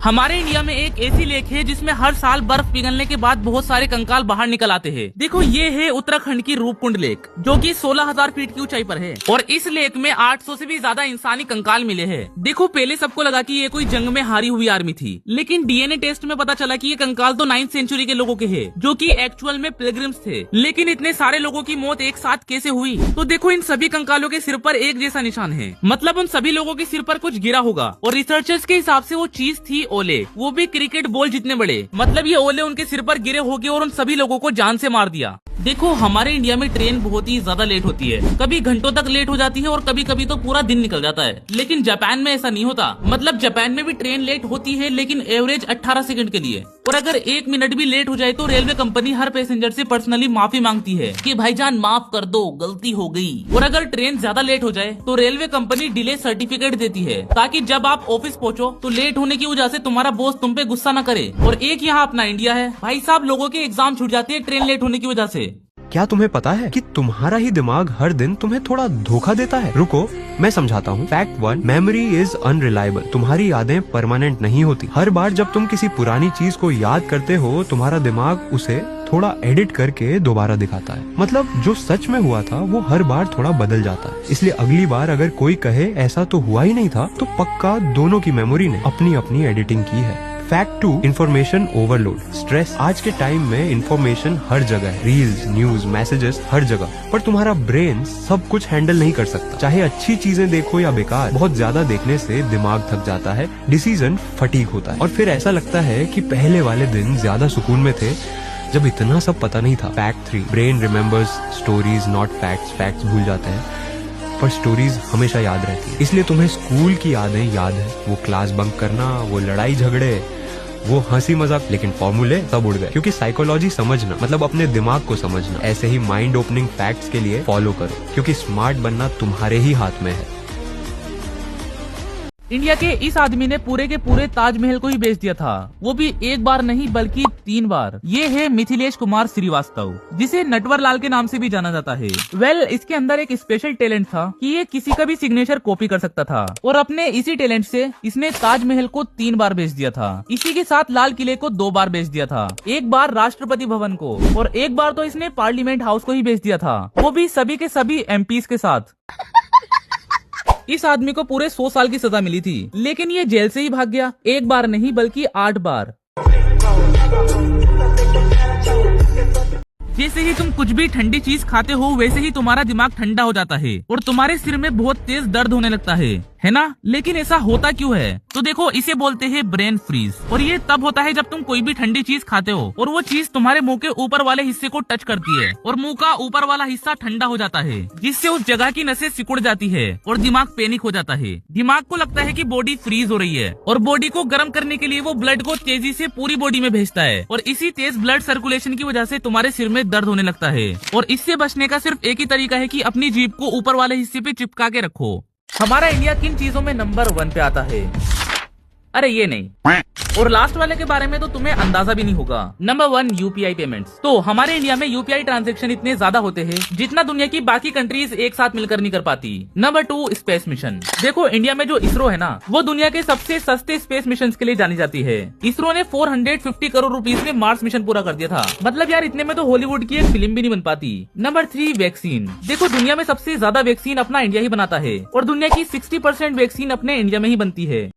हमारे इंडिया में एक ऐसी लेक है जिसमें हर साल बर्फ पिघलने के बाद बहुत सारे कंकाल बाहर निकल आते हैं। देखो ये है उत्तराखंड की रूपकुंड लेक, जो कि 16,000 फीट की ऊंचाई पर है और इस लेक में 800 से भी ज्यादा इंसानी कंकाल मिले हैं। देखो पहले सबको लगा कि ये कोई जंग में हारी हुई आर्मी थी, लेकिन डीएनए टेस्ट में पता चला कि ये कंकाल तो 9th सेंचुरी के लोगों के हैं, जो कि एक्चुअल में पिलग्रिम्स थे। लेकिन इतने सारे लोगों की मौत एक साथ कैसे हुई? तो देखो इन सभी कंकालों के सिर पर एक जैसा निशान है, मतलब उन सभी लोगों के सिर पर कुछ गिरा होगा। और रिसर्चर्स के हिसाब से वो चीज थी ओले, वो भी क्रिकेट बॉल जितने बड़े। मतलब ये ओले उनके सिर पर गिरे होंगे और उन सभी लोगों को जान से मार दिया। देखो हमारे इंडिया में ट्रेन बहुत ही ज्यादा लेट होती है, कभी घंटों तक लेट हो जाती है और कभी कभी तो पूरा दिन निकल जाता है। लेकिन जापान में ऐसा नहीं होता, मतलब जापान में भी ट्रेन लेट होती है, लेकिन एवरेज 18 सेकंड के लिए। और अगर 1 मिनट भी लेट हो जाए तो रेलवे कंपनी हर पैसेंजर से पर्सनली माफी मांगती है कि भाईजान माफ कर दो, गलती हो गई। और अगर ट्रेन ज्यादा लेट हो जाए तो रेलवे कंपनी डिले सर्टिफिकेट देती है, ताकि जब आप ऑफिस पहुंचो तो लेट होने की वजह से तुम्हारा बॉस तुम पे गुस्सा न करे। और एक यहाँ अपना इंडिया है, भाई साहब लोगों के एग्जाम छूट जाते हैं ट्रेन लेट होने की वजह से। क्या तुम्हें पता है कि तुम्हारा ही दिमाग हर दिन तुम्हें थोड़ा धोखा देता है? रुको मैं समझाता हूँ। Fact 1, memory is unreliable. तुम्हारी यादें परमानेंट नहीं होती। हर बार जब तुम किसी पुरानी चीज को याद करते हो, तुम्हारा दिमाग उसे थोड़ा एडिट करके दोबारा दिखाता है। मतलब जो सच में हुआ था वो हर बार थोड़ा बदल जाता है। इसलिए अगली बार अगर कोई कहे ऐसा तो हुआ ही नहीं था, तो पक्का दोनों की मेमोरी ने अपनी अपनी एडिटिंग की है। Fact 2, information overload, stress. आज के टाइम में इंफॉर्मेशन हर जगह है, रील्स, न्यूज, मैसेजेस हर जगह, पर तुम्हारा ब्रेन सब कुछ हैंडल नहीं कर सकता। चाहे अच्छी चीजें देखो या बेकार, बहुत ज्यादा देखने से दिमाग थक जाता है, डिसीजन फटीग होता है और फिर ऐसा लगता है कि पहले वाले दिन ज्यादा सुकून में थे जब इतना सब पता नहीं था। Fact 3, brain remembers stories not facts. Facts भूल जाते हैं पर स्टोरीज हमेशा याद रहती है। इसलिए तुम्हें स्कूल की यादें याद है, वो क्लास बंक करना, वो लड़ाई झगड़े, वो हंसी मजाक, लेकिन फॉर्मूले सब उड़ गए। क्योंकि साइकोलॉजी समझना मतलब अपने दिमाग को समझना। ऐसे ही माइंड ओपनिंग फैक्ट्स के लिए फॉलो करो, क्योंकि स्मार्ट बनना तुम्हारे ही हाथ में है। इंडिया के इस आदमी ने पूरे के पूरे ताजमहल को ही बेच दिया था, वो भी एक बार नहीं बल्कि 3 बार। ये है मिथिलेश कुमार श्रीवास्तव, जिसे नटवर लाल के नाम से भी जाना जाता है। इसके अंदर एक स्पेशल टैलेंट था कि ये किसी का भी सिग्नेचर कॉपी कर सकता था, और अपने इसी टैलेंट से इसने ताजमहल को 3 बार बेच दिया था। इसी के साथ लाल किले को 2 बार बेच दिया था, एक बार राष्ट्रपति भवन को, और एक बार तो इसने पार्लियामेंट हाउस को ही बेच दिया था, वो भी सभी के सभी एमपीज के साथ। इस आदमी को पूरे 100 साल की सजा मिली थी, लेकिन ये जेल से ही भाग गया, एक बार नहीं बल्कि 8 बार। जैसे ही तुम कुछ भी ठंडी चीज खाते हो, वैसे ही तुम्हारा दिमाग ठंडा हो जाता है और तुम्हारे सिर में बहुत तेज दर्द होने लगता है ना? लेकिन ऐसा होता क्यों है? तो देखो इसे बोलते हैं ब्रेन फ्रीज, और ये तब होता है जब तुम कोई भी ठंडी चीज खाते हो और वो चीज तुम्हारे मुंह के ऊपर वाले हिस्से को टच करती है और मुंह का ऊपर वाला हिस्सा ठंडा हो जाता है, जिससे उस जगह की नसें सिकुड़ जाती है और दिमाग पैनिक हो जाता है। दिमाग को लगता है कि बॉडी फ्रीज हो रही है और बॉडी को गर्म करने के लिए वो ब्लड को तेजी से पूरी बॉडी में भेजता है, और इसी तेज ब्लड सर्कुलेशन की वजह से तुम्हारे सिर में दर्द होने लगता है। और इससे बचने का सिर्फ एक ही तरीका है कि अपनी जीभ को ऊपर वाले हिस्से पे चिपका के रखो। हमारा इंडिया किन चीजों में नंबर 1 पे आता है? अरे ये नहीं, और लास्ट वाले के बारे में तो तुम्हें अंदाजा भी नहीं होगा। Number 1, UPI payments. तो हमारे इंडिया में यूपीआई ट्रांजैक्शन इतने ज्यादा होते हैं जितना दुनिया की बाकी कंट्रीज एक साथ मिलकर नहीं कर पाती। Number 2, space mission. देखो इंडिया में जो इसरो है ना, वो दुनिया के सबसे सस्ते स्पेस मिशन के लिए जानी जाती है। इसरो ने 450 करोड़ रुपीज में मार्स मिशन पूरा कर दिया था। मतलब यार इतने में तो हॉलीवुड की एक फिल्म भी नहीं बन पाती। Number 3, vaccine. देखो दुनिया में सबसे ज्यादा वैक्सीन अपना इंडिया ही बनाता है और दुनिया की 60% वैक्सीन अपने इंडिया में ही बनती है।